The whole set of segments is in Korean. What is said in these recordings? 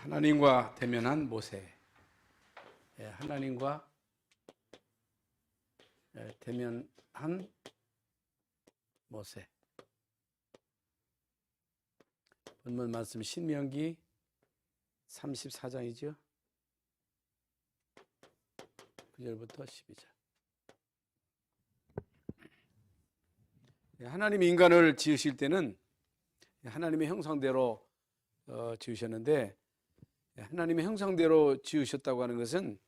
하나님과 대면한 모세. 하나님과 대면한 모세. 본문 말씀 신명기 34장이죠. 9절부터 12절. 하나님이 인간을 지으실 때는 하나님의 형상대로 지으셨는데, 하나님의 형상대로 지으셨다고 하는 것은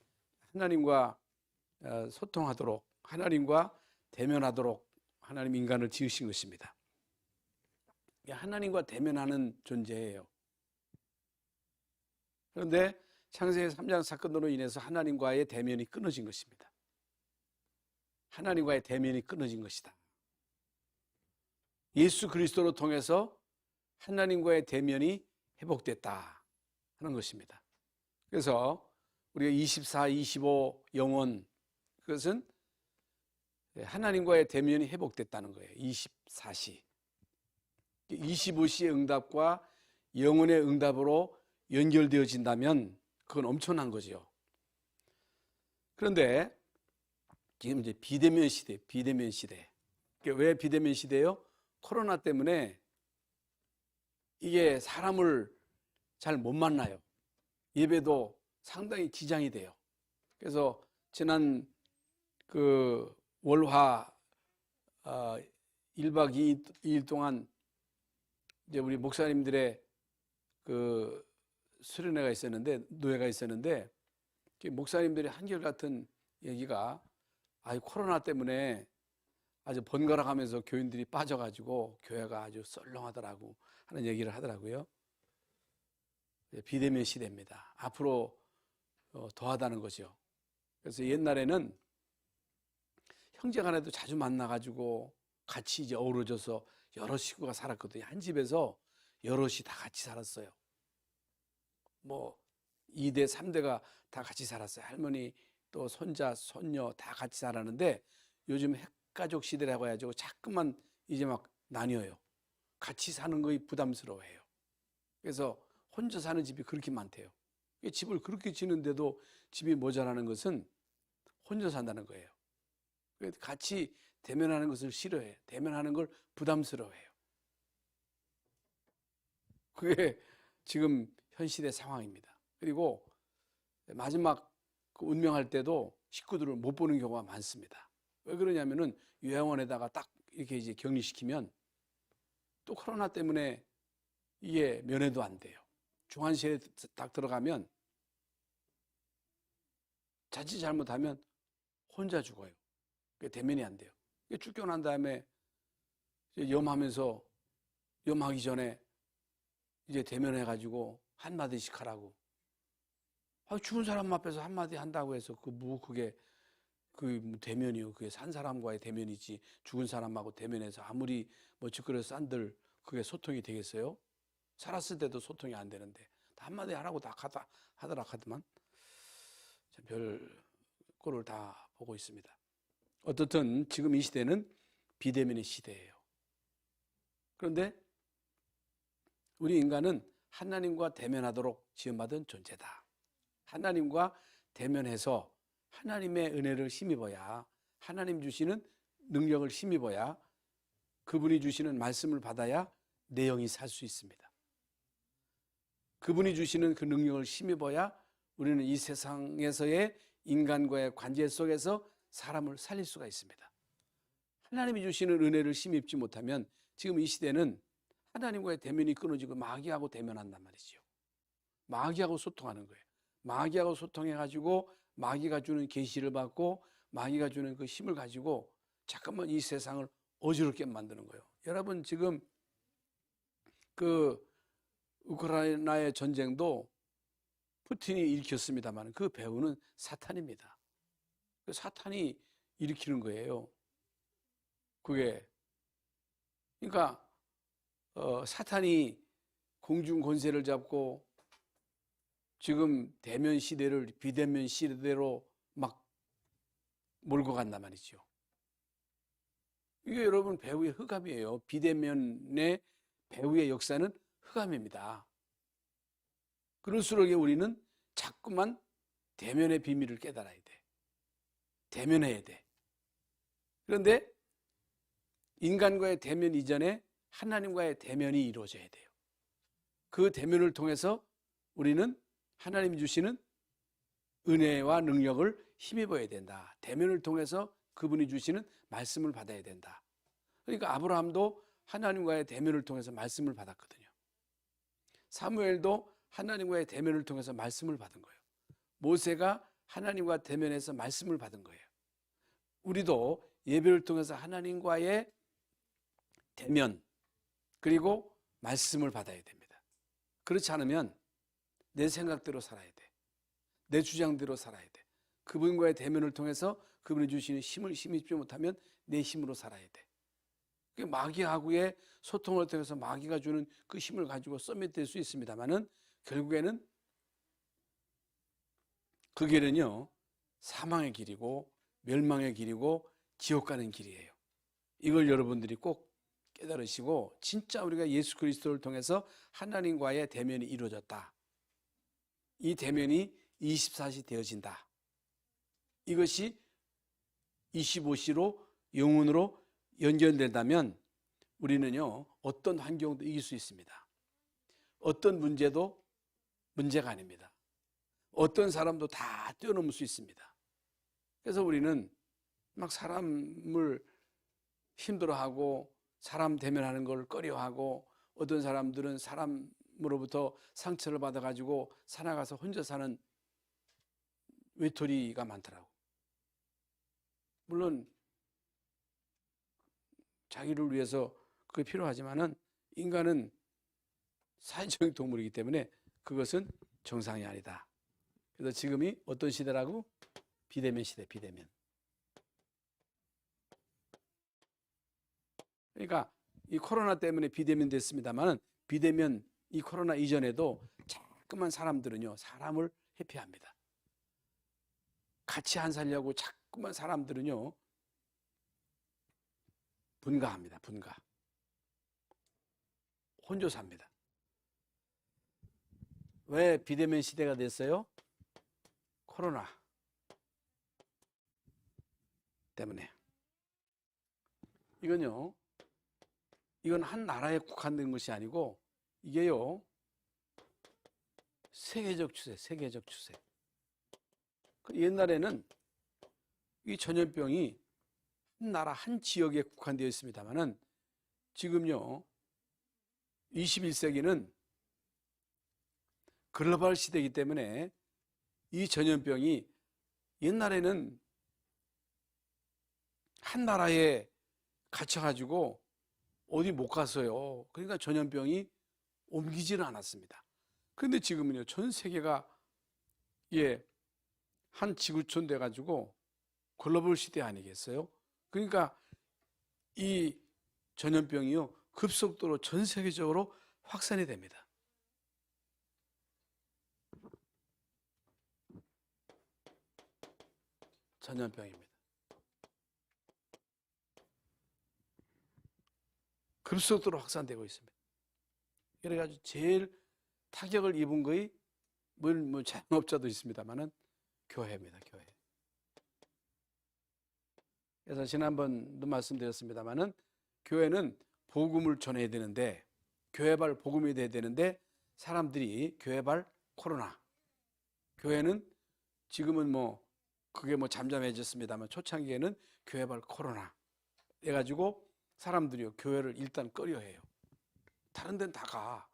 하나님과 소통하도록, 하나님과 대면하도록 하나님 인간을 지으신 것입니다. 하나님과 대면하는 존재예요. 그런데 창세기 3장 사건으로 인해서 하나님과의 대면이 끊어진 것입니다. 하나님과의 대면이 끊어진 것이다. 예수 그리스도로 통해서 하나님과의 대면이 회복됐다 하는 것입니다. 그래서 우리가 24, 25 영혼, 그것은 하나님과의 대면이 회복됐다는 거예요. 24시. 25시의 응답과 영혼의 응답으로 연결되어진다면 그건 엄청난 거죠. 그런데 지금 이제 비대면 시대, 비대면 시대. 왜 비대면 시대예요? 코로나 때문에 이게 사람을 잘 못 만나요. 예배도 상당히 지장이 돼요. 그래서 지난 월화 1박 2일 동안 이제 우리 목사님들의 수련회가 있었는데, 노예가 있었는데, 목사님들이 한결같은 얘기가, 코로나 때문에 아주 번갈아가면서 교인들이 빠져가지고 교회가 아주 썰렁하더라고 하는 얘기를 하더라고요. 비대면 시대입니다. 앞으로 더하다는 거죠. 그래서 옛날에는 형제간에도 자주 만나가지고 같이 이제 어우러져서 여러 식구가 살았거든요. 한 집에서 여럿이 다 같이 살았어요. 2대, 3대가 다 같이 살았어요. 할머니, 또 손자, 손녀 다 같이 살았는데 요즘 핵가족 시대라고 해가지고 자꾸만 이제 막 나뉘어요. 같이 사는 거에 부담스러워해요. 그래서 혼자 사는 집이 그렇게 많대요. 집을 그렇게 지는데도 집이 모자라는 것은 혼자 산다는 거예요. 같이 대면하는 것을 싫어해요. 대면하는 걸 부담스러워해요. 그게 지금 현 시대 상황입니다. 그리고 마지막 운명할 때도 식구들을 못 보는 경우가 많습니다. 왜 그러냐면은 요양원에다가 딱 이렇게 이제 격리시키면 또 코로나 때문에 이게 면회도 안 돼요. 중환실에 딱 들어가면 자칫 잘못하면 혼자 죽어요. 대면이 안 돼요. 쫓겨난 다음에 염하면서 염하기 전에 이제 대면해가지고 한마디씩 하라고. 죽은 사람 앞에서 한마디 한다고 해서 그게 대면이요. 그게 산 사람과의 대면이지 죽은 사람하고 대면해서 아무리 멋쩍거려서 싼들 그게 소통이 되겠어요? 살았을 때도 소통이 안 되는데 한마디 하라고 다 하더라 하더만 별 꼴을 다 보고 있습니다. 어떻든 지금 이 시대는 비대면의 시대예요. 그런데 우리 인간은 하나님과 대면하도록 지음받은 존재다. 하나님과 대면해서 하나님의 은혜를 힘입어야, 하나님 주시는 능력을 힘입어야, 그분이 주시는 말씀을 받아야 내 영이 살 수 있습니다. 그분이 주시는 그 능력을 힘입어야 우리는 이 세상에서의 인간과의 관계 속에서 사람을 살릴 수가 있습니다. 하나님이 주시는 은혜를 힘입지 못하면 지금 이 시대는 하나님과의 대면이 끊어지고 마귀하고 대면한단 말이죠. 마귀하고 소통하는 거예요. 마귀하고 소통해가지고 마귀가 주는 계시를 받고 마귀가 주는 그 힘을 가지고 잠깐만 이 세상을 어지럽게 만드는 거예요. 여러분 지금 우크라이나의 전쟁도 푸틴이 일으켰습니다만 그 배후는 사탄입니다. 사탄이 일으키는 거예요. 그러니까 사탄이 공중 권세를 잡고 지금 대면 시대를 비대면 시대로 막 몰고 간단 말이죠. 이게 여러분 배후의 흑암이에요. 비대면의 배후의 역사는 흑암입니다. 그럴수록 우리는 자꾸만 대면의 비밀을 깨달아야 돼. 대면해야 돼. 그런데 인간과의 대면 이전에 하나님과의 대면이 이루어져야 돼요. 그 대면을 통해서 우리는 하나님이 주시는 은혜와 능력을 힘입어야 된다. 대면을 통해서 그분이 주시는 말씀을 받아야 된다. 그러니까 아브라함도 하나님과의 대면을 통해서 말씀을 받았거든요. 사무엘도 하나님과의 대면을 통해서 말씀을 받은 거예요. 모세가 하나님과 대면해서 말씀을 받은 거예요. 우리도 예배를 통해서 하나님과의 대면 그리고 말씀을 받아야 됩니다. 그렇지 않으면 내 생각대로 살아야 돼. 내 주장대로 살아야 돼. 그분과의 대면을 통해서 그분이 주시는 힘을 힘입지 못하면 내 힘으로 살아야 돼. 마귀하고의 소통을 통해서 마귀가 주는 그 힘을 가지고 서밋될 수 있습니다만은 결국에는 그 길은요 사망의 길이고 멸망의 길이고 지옥 가는 길이에요. 이걸 여러분들이 꼭 깨달으시고 진짜 우리가 예수 그리스도를 통해서 하나님과의 대면이 이루어졌다. 이 대면이 24시 되어진다. 이것이 25시로 영혼으로 연결된다면 우리는요 어떤 환경도 이길 수 있습니다. 어떤 문제도 문제가 아닙니다. 어떤 사람도 다 뛰어넘을 수 있습니다. 그래서 우리는 막 사람을 힘들어하고 사람 대면하는 걸 꺼려하고 어떤 사람들은 사람으로부터 상처를 받아가지고 살아가서 혼자 사는 외톨이가 많더라고. 물론 자기를 위해서 그게 필요하지만은 인간은 사회적인 동물이기 때문에 그것은 정상이 아니다. 그래서 지금이 어떤 시대라고? 비대면 시대, 비대면. 그러니까 이 코로나 때문에 비대면 됐습니다만은 비대면 이 코로나 이전에도 자꾸만 사람들은요 사람을 회피합니다. 같이 안 살려고 자꾸만 사람들은요 분가합니다. 분가. 혼자 삽니다. 왜 비대면 시대가 됐어요? 코로나 때문에. 이건 한 나라에 국한된 것이 아니고 이게요 세계적 추세, 세계적 추세. 옛날에는 이 전염병이 한 나라 한 지역에 국한되어 있습니다만은 지금요 21세기는 글로벌 시대이기 때문에 이 전염병이 옛날에는 한 나라에 갇혀가지고 어디 못 갔어요. 그러니까 전염병이 옮기지는 않았습니다. 그런데 지금은요 전 세계가 한 지구촌 돼가지고 글로벌 시대 아니겠어요? 그러니까 이 전염병이요 급속도로 전 세계적으로 확산이 됩니다. 전염병입니다. 급속도로 확산되고 있습니다. 그래가지고 제일 타격을 입은 거의 뭐 자영업자도 있습니다만은 교회입니다. 교회. 그래서 지난번도 말씀드렸습니다만은 교회는 복음을 전해야 되는데 교회발 복음이 돼야 되는데 사람들이 교회발 코로나. 교회는 지금은 그게 잠잠해졌습니다만 초창기에는 교회발 코로나 해가지고 사람들이요 교회를 일단 꺼려해요. 다른 데는 다 가.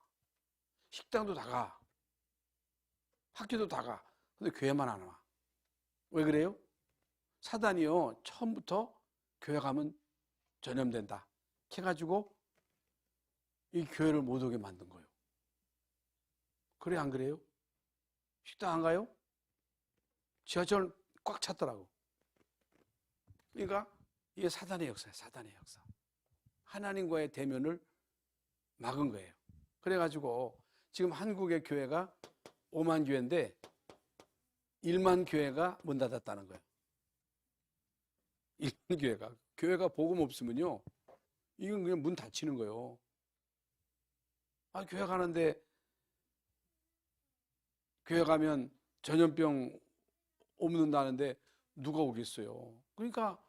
식당도 다 가. 학교도 다 가. 근데 교회만 안 와. 왜 그래요? 사단이요 처음부터 교회 가면 전염된다 해가지고 이 교회를 못 오게 만든 거예요. 그래 안 그래요? 식당 안 가요? 지하철 꽉 찼더라고. 그러니까 이게 사단의 역사예요. 사단의 역사. 하나님과의 대면을 막은 거예요. 그래가지고 지금 한국의 교회가 5만 교회인데 1만 교회가 문 닫았다는 거예요. 1만 교회가 복음 없으면요 이건 그냥 문 닫히는 거예요. 교회 가는데 교회 가면 전염병 없는다는데 누가 오겠어요? 그러니까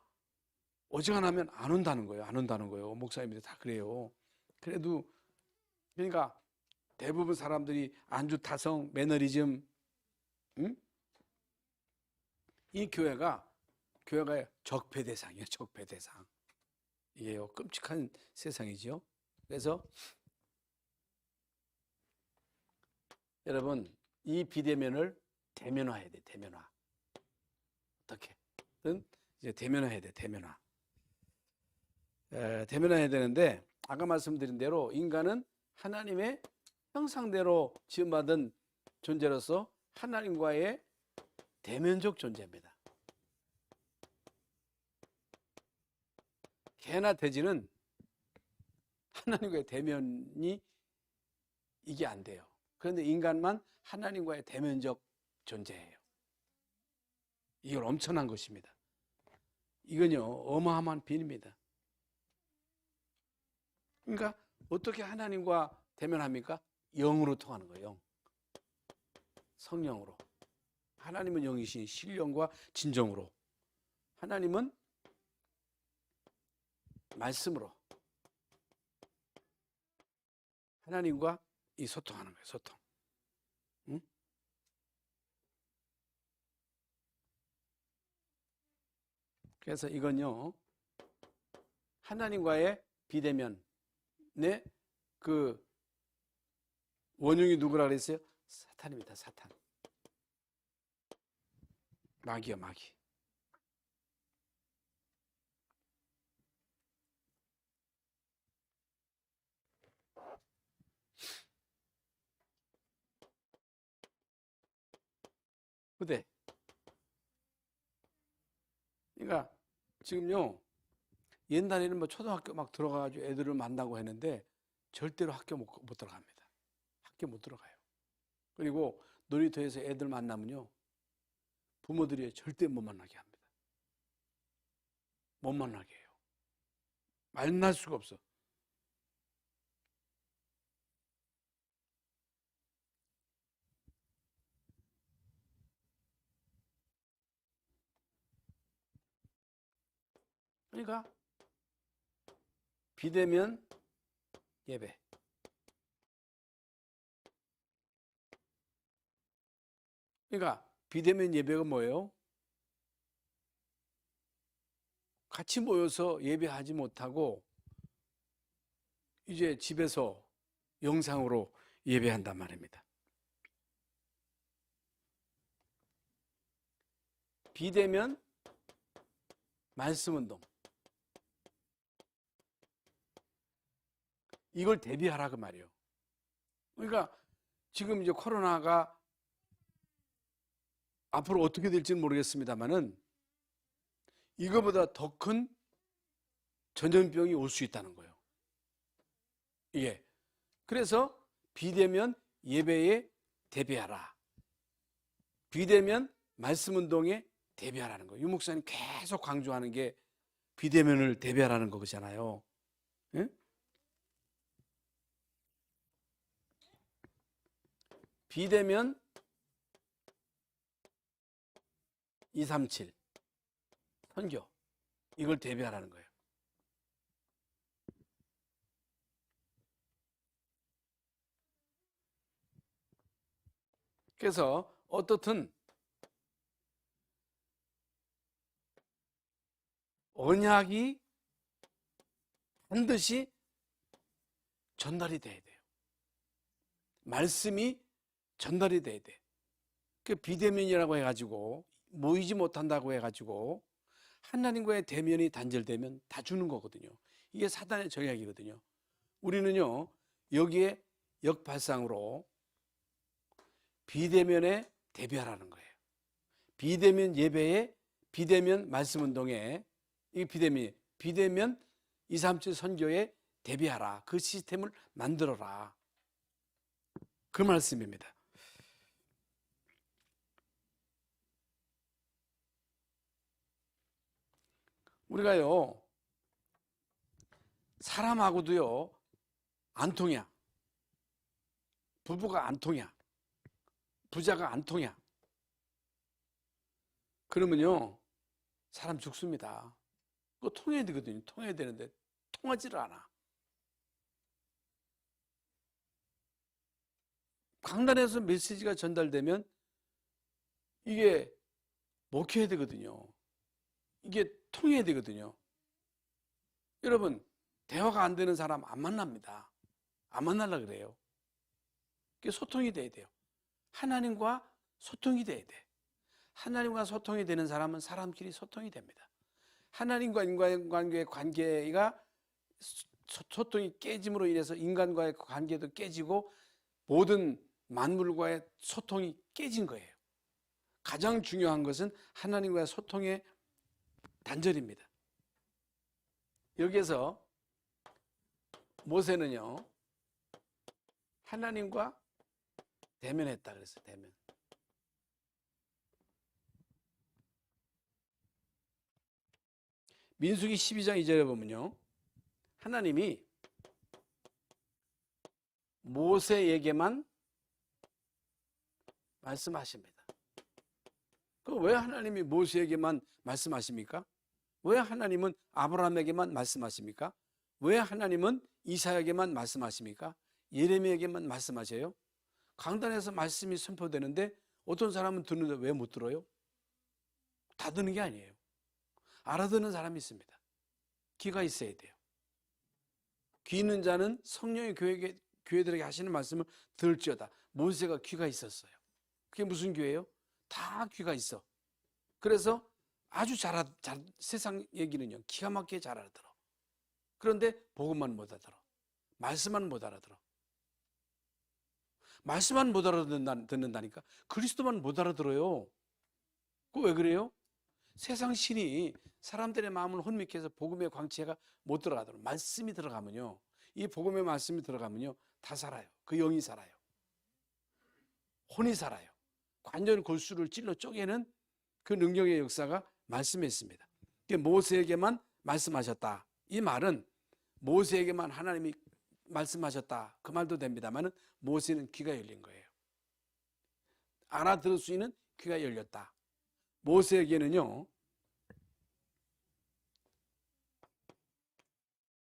어지간하면 안 온다는 거예요. 안 온다는 거예요. 목사님들이 다 그래요. 그래도 그러니까 대부분 사람들이 안주 타성, 매너리즘, 응? 이 교회가 적폐 대상이에요. 적폐 대상. 이게요, 끔찍한 세상이죠. 그래서 여러분, 이 비대면을 대면화해야 돼. 대면화. 어떻게든 이제 대면화해야 돼. 대면화. 대면화해야 되는데 아까 말씀드린 대로 인간은 하나님의 형상대로 지음받은 존재로서 하나님과의 대면적 존재입니다. 개나 돼지는 하나님과의 대면이 이게 안 돼요. 그런데 인간만 하나님과의 대면적 존재예요. 이건 엄청난 것입니다. 이건요, 어마어마한 비밀입니다. 그러니까 어떻게 하나님과 대면합니까? 영으로 통하는 거예요. 영. 성령으로. 하나님은 영이신 신령과 진정으로. 하나님은 말씀으로. 하나님과 이 소통하는 거예요. 소통. 응? 그래서 이건요, 하나님과의 비대면의 그 원흉이 누구라 그랬어요? 사탄입니다. 사탄. 마귀요, 마귀. 후대. 그러니까 지금요, 옛날에는 뭐 초등학교 막 들어가가지고 애들을 만나고 했는데 절대로 학교 못 들어갑니다. 학교 못 들어가요. 그리고 놀이터에서 애들 만나면요, 부모들이 절대 못 만나게 합니다. 못 만나게 해요. 만날 수가 없어. 그러니까 비대면 예배. 그러니까 비대면 예배가 뭐예요? 같이 모여서 예배하지 못하고 이제 집에서 영상으로 예배한단 말입니다. 비대면 말씀 운동. 이걸 대비하라 그 말이에요. 그러니까 지금 이제 코로나가 앞으로 어떻게 될지는 모르겠습니다만은 이거보다 더 큰 전염병이 올 수 있다는 거예요. 예. 그래서 비대면 예배에 대비하라. 비대면 말씀 운동에 대비하라는 거예요. 유 목사님 계속 강조하는 게 비대면을 대비하라는 거잖아요. 예? 비대면 237 선교 이걸 대비하라는 거예요. 그래서 어떻든 언약이 반드시 전달이 돼야 돼요. 말씀이 전달이 돼야 돼. 그 비대면이라고 해가지고 모이지 못한다고 해가지고 하나님과의 대면이 단절되면 다 주는 거거든요. 이게 사단의 전략이거든요. 우리는요, 여기에 역발상으로 비대면에 대비하라는 거예요. 비대면 예배에, 비대면 말씀 운동에, 이 비대면 237 선교에 대비하라. 그 시스템을 만들어라. 그 말씀입니다. 우리가요, 사람하고도요, 안 통해. 부부가 안 통해. 부자가 안 통해. 그러면요, 사람 죽습니다. 그거 통해야 되거든요. 통해야 되는데 통하지를 않아. 강단에서 메시지가 전달되면 이게 먹혀야 되거든요. 이게 통해야 되거든요. 여러분, 대화가 안 되는 사람 안 만납니다. 안 만나려고 그래요. 그게 소통이 돼야 돼요. 하나님과 소통이 돼야 돼. 하나님과 소통이 되는 사람은 사람끼리 소통이 됩니다. 하나님과 인간관계의 관계가 소통이 깨짐으로 인해서 인간과의 관계도 깨지고 모든 만물과의 소통이 깨진 거예요. 가장 중요한 것은 하나님과의 소통의 단절입니다. 여기에서 모세는요, 하나님과 대면했다 그랬어요. 대면. 민수기 12장 2절에 보면요, 하나님이 모세에게만 말씀하십니다. 왜 하나님이 모세에게만 말씀하십니까? 왜 하나님은 아브라함에게만 말씀하십니까? 왜 하나님은 이사야에게만 말씀하십니까? 예레미야에게만 말씀하세요? 강단에서 말씀이 선포되는데 어떤 사람은 듣는데 왜 못 들어요? 다 듣는 게 아니에요. 알아듣는 사람이 있습니다. 귀가 있어야 돼요. 귀 있는 자는 성령의 교회들에게 하시는 말씀을 들을지어다. 모세가 귀가 있었어요. 그게 무슨 교회예요? 다 귀가 있어. 그래서 아주 세상 얘기는요, 기가 막히게 잘 알아들어. 그런데 복음만 못 알아들어. 말씀만 못 알아들어. 말씀만 못 알아듣는다니까. 그리스도만 못 알아들어요. 그거 왜 그래요? 세상 신이 사람들의 마음을 혼미케 해서 복음의 광채가 못 들어가도록 말씀이 들어가면요, 이 복음의 말씀이 들어가면요, 다 살아요. 그 영이 살아요. 혼이 살아요. 관절 골수를 찔러 쪼개는 그 능력의 역사가 말씀에 있습니다. 모세에게만 말씀하셨다. 이 말은 모세에게만 하나님이 말씀하셨다. 그 말도 됩니다만 모세는 귀가 열린 거예요. 알아들을 수 있는 귀가 열렸다. 모세에게는요,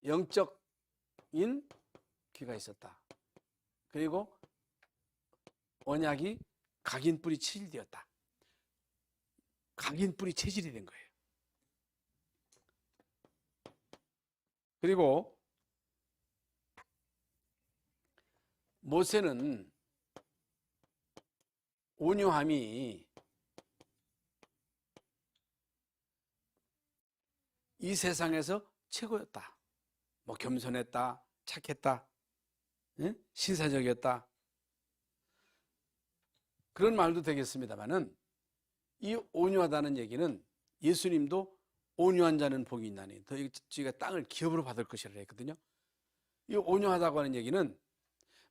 영적인 귀가 있었다. 그리고 언약이 각인뿌리 체질되었다. 각인뿌리 체질이 된 거예요. 그리고 모세는 온유함이 이 세상에서 최고였다. 뭐 겸손했다, 착했다, 신사적이었다. 그런 말도 되겠습니다만은 이 온유하다는 얘기는 예수님도 온유한 자는 복이 있나니 너희가 땅을 기업으로 받을 것이라 했거든요. 이 온유하다고 하는 얘기는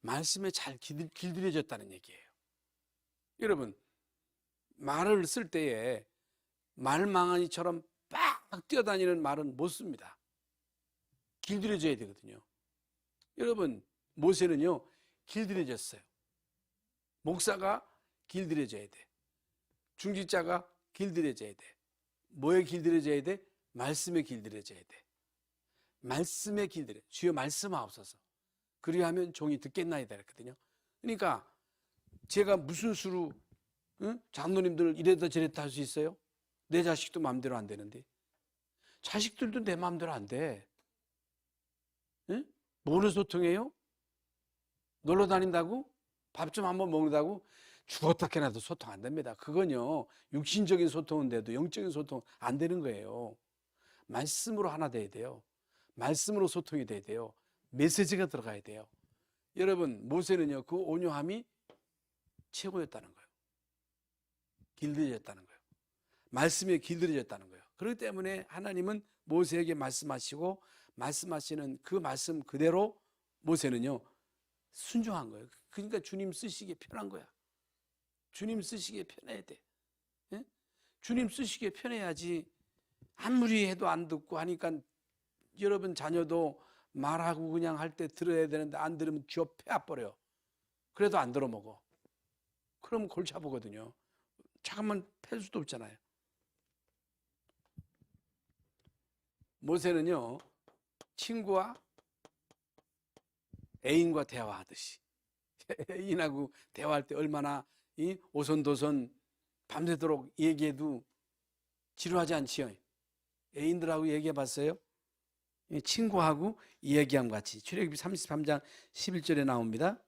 말씀에 잘 길들여졌다는 얘기예요. 여러분, 말을 쓸 때에 말망아니처럼 빡 뛰어다니는 말은 못 씁니다. 길들여져야 되거든요. 여러분, 모세는요, 길들여졌어요. 목사가 길들여져야 돼. 중직자가 길들여져야 돼. 뭐에 길들여져야 돼? 말씀에 길들여져야 돼. 말씀에 길들여. 주여 말씀하옵소서. 그리하면 종이 듣겠나이다 그랬거든요. 그러니까 제가 무슨 수로 장로님들 이랬다 저랬다 할 수 있어요? 내 자식도 마음대로 안 되는데. 자식들도 내 마음대로 안 돼. 뭐로 소통해요? 놀러 다닌다고? 밥 좀 한번 먹는다고? 죽었다 깨나도 소통 안 됩니다. 그건요, 육신적인 소통은 돼도 영적인 소통 안 되는 거예요. 말씀으로 하나 돼야 돼요. 말씀으로 소통이 돼야 돼요. 메시지가 들어가야 돼요. 여러분, 모세는요, 그 온유함이 최고였다는 거예요. 길들여졌다는 거예요. 말씀에 길들여졌다는 거예요. 그렇기 때문에 하나님은 모세에게 말씀하시고 말씀하시는 그 말씀 그대로 모세는요, 순종한 거예요. 그러니까 주님 쓰시기에 편한 거야. 주님 쓰시기에 편해야 돼. 예? 주님 쓰시기에 편해야지 아무리 해도 안 듣고 하니까 여러분 자녀도 말하고 그냥 할 때 들어야 되는데 안 들으면 쥐어 패야 버려. 그래도 안 들어먹어. 그럼 골치 아프거든요. 잠깐만 팰 수도 없잖아요. 모세는요, 친구와 애인과 대화하듯이 애인하고 대화할 때 얼마나 이 오손도손 밤새도록 얘기해도 지루하지 않지요. 애인들하고 얘기해 봤어요? 친구하고 이야기함 같이. 출애굽기 33장 11절에 나옵니다.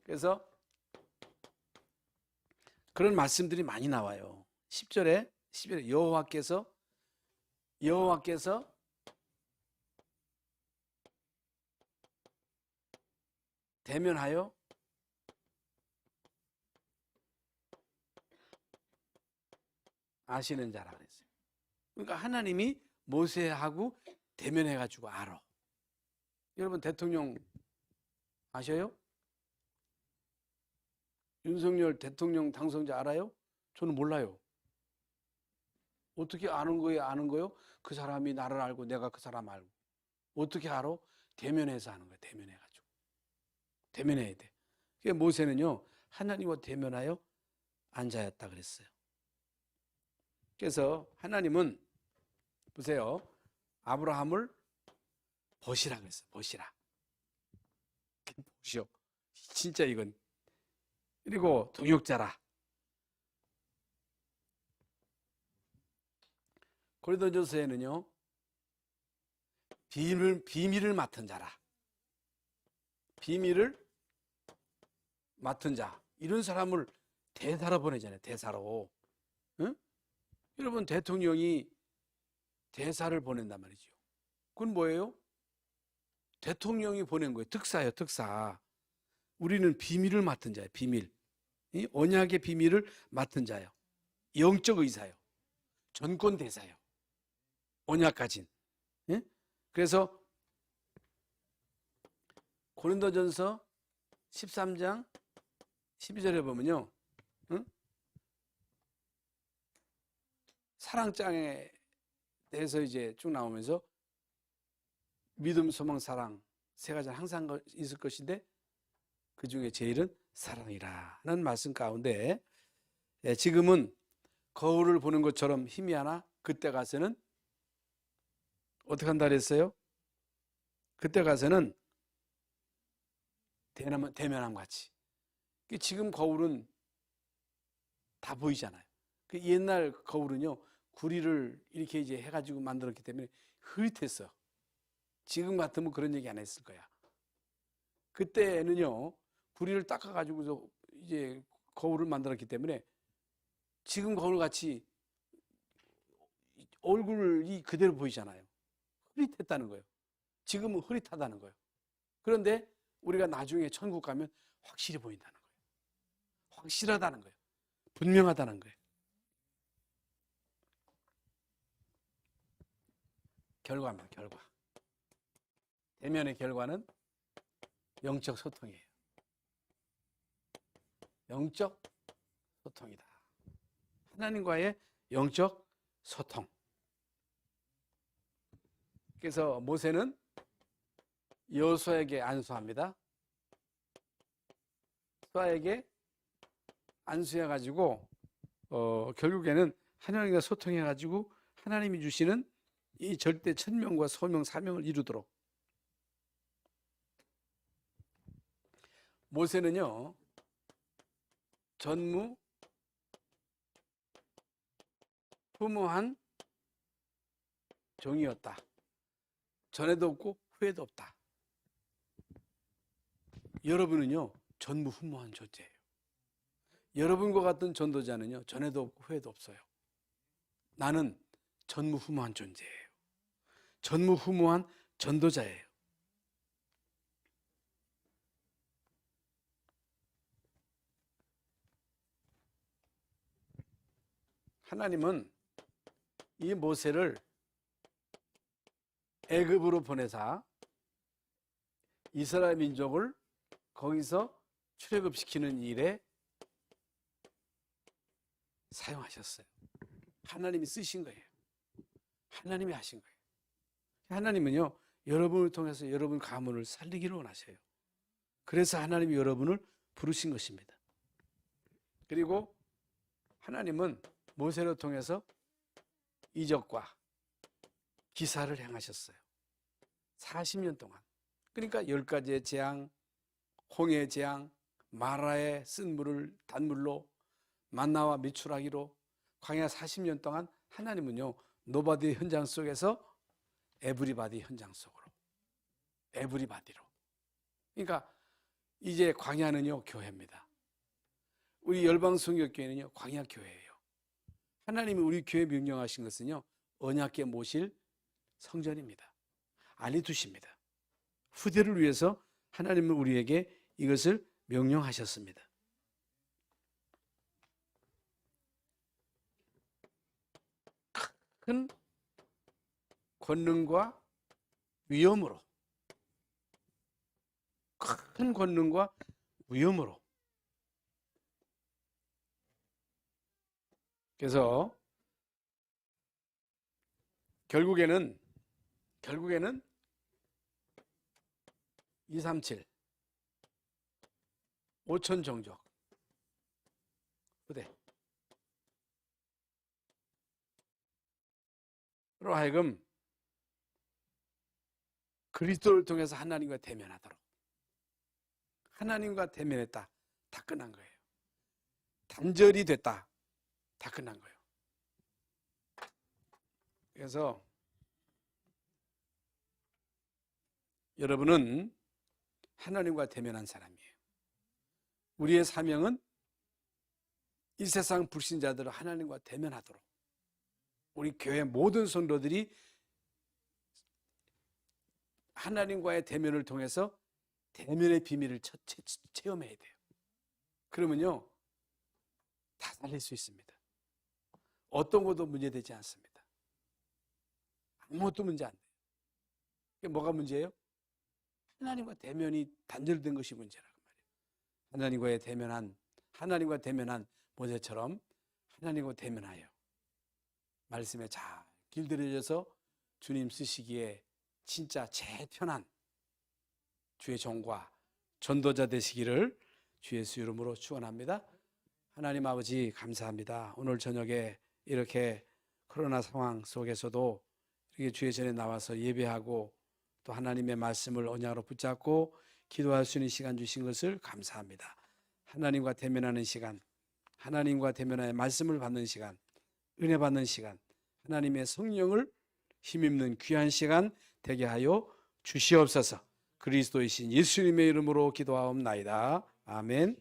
그래서 그런 말씀들이 많이 나와요. 10절에 여호와께서 대면하여 아시는 자라 그랬어요. 그러니까 하나님이 모세하고 대면해가지고 알아. 여러분 대통령 아셔요? 윤석열 대통령 당선자 알아요? 저는 몰라요. 어떻게 아는 거예요? 그 사람이 나를 알고 내가 그 사람 알고. 어떻게 알아? 대면해서 하는 거예요. 대면해가지고. 대면해야 돼. 그러니까 모세는요, 하나님과 대면하여 앉아였다 그랬어요. 그래서 하나님은 보세요. 아브라함을 보시라 그랬어요. 보시라. 보시오. 진짜 이건. 그리고 동역자라. 고린도전서에는요, 비밀을 맡은 자라. 비밀을 맡은 자. 이런 사람을 대사로 보내잖아요. 대사로. 응? 여러분 대통령이 대사를 보낸단 말이죠. 그건 뭐예요? 대통령이 보낸 거예요. 특사예요. 특사. 우리는 비밀을 맡은 자예요. 비밀. 이 언약의 비밀을 맡은 자예요. 영적 의사예요. 전권 대사예요. 언약 가진. 예? 그래서 고린도전서 13장 12절에 보면요. 응? 사랑장에 대해서 이제 쭉 나오면서 믿음, 소망, 사랑 세 가지는 항상 있을 것인데 그 중에 제일은 사랑이라는 말씀 가운데 지금은 거울을 보는 것처럼 힘이 하나 그때 가서는 어떻게 한다 그랬어요? 그때 가서는 대면함 같이. 지금 거울은 다 보이잖아요. 그 옛날 거울은요, 구리를 이렇게 이제 해가지고 만들었기 때문에 흐릿했어. 지금 같으면 그런 얘기 안 했을 거야. 그때는요, 구리를 닦아가지고서 이제 거울을 만들었기 때문에 지금 거울 같이 얼굴이 그대로 보이잖아요. 흐릿했다는 거예요. 지금은 흐릿하다는 거예요. 그런데 우리가 나중에 천국 가면 확실히 보인다는 거예요. 확실하다는 거예요. 분명하다는 거예요. 결과입니다. 결과. 대면의 결과는 영적 소통이에요. 영적 소통이다. 하나님과의 영적 소통. 그래서 모세는 여호수아에게 안수합니다. 수아에게 안수해가지고 결국에는 하나님과 소통해가지고 하나님이 주시는 이 절대 천명과 소명, 사명을 이루도록. 모세는요, 전무후무한 종이었다. 전에도 없고 후에도 없다. 여러분은요, 전무후무한 존재예요. 여러분과 같은 전도자는요, 전에도 없고 후에도 없어요. 나는 전무후무한 존재예요. 전무후무한 전도자예요. 하나님은 이 모세를 애굽으로 보내사 이스라엘 민족을 거기서 출애굽시키는 일에 사용하셨어요. 하나님이 쓰신 거예요. 하나님이 하신 거예요. 하나님은요, 여러분을 통해서 여러분 가문을 살리기를 원하셔요. 그래서 하나님이 여러분을 부르신 것입니다. 그리고 하나님은 모세를 통해서 이적과 기사를 행하셨어요. 40년 동안. 그러니까 10가지의 재앙, 홍해의 재앙, 마라의 쓴 물을 단물로, 만나와 미추라기로 광야 40년 동안 하나님은요, 노바디 현장 속에서 에브리바디 현장 속으로, 에브리바디로. 그러니까 이제 광야는요, 교회입니다. 우리 열방성교회는요, 광야 교회예요. 하나님이 우리 교회 명령하신 것은요, 언약궤 모실 성전입니다. 안에 두십니다. 후대를 위해서 하나님은 우리에게 이것을 명령하셨습니다. 큰 권능과 위엄으로, 큰 권능과 위엄으로. 그래서 결국에는 237 5천 종족 후대로 하여금 그리스도를 통해서 하나님과 대면하도록, 하나님과 대면했다, 다 끝난 거예요. 단절이 됐다, 다 끝난 거예요. 그래서 여러분은 하나님과 대면한 사람이에요. 우리의 사명은 이 세상 불신자들을 하나님과 대면하도록, 우리 교회 모든 성도들이 하나님과의 대면을 통해서 대면의 비밀을 체험해야 돼요. 그러면요, 다 살릴 수 있습니다. 어떤 것도 문제되지 않습니다. 아무것도 문제 안 돼요. 이게 뭐가 문제예요? 하나님과 대면이 단절된 것이 문제라고 말이에요. 하나님과 대면한 모세처럼 하나님과 대면하여 말씀에 잘 길들여져서 주님 쓰시기에 진짜 제일 편한 주의 종과 전도자 되시기를 주의 예수 이름으로 축원합니다. 하나님 아버지 감사합니다. 오늘 저녁에 이렇게 코로나 상황 속에서도 이렇게 주의 전에 나와서 예배하고 또 하나님의 말씀을 언약으로 붙잡고 기도할 수 있는 시간 주신 것을 감사합니다. 하나님과 대면하는 시간, 하나님과 대면하여 말씀을 받는 시간, 은혜 받는 시간, 하나님의 성령을 힘입는 귀한 시간 되게 하여 주시옵소서. 그리스도이신 예수님의 이름으로 기도하옵나이다. 아멘.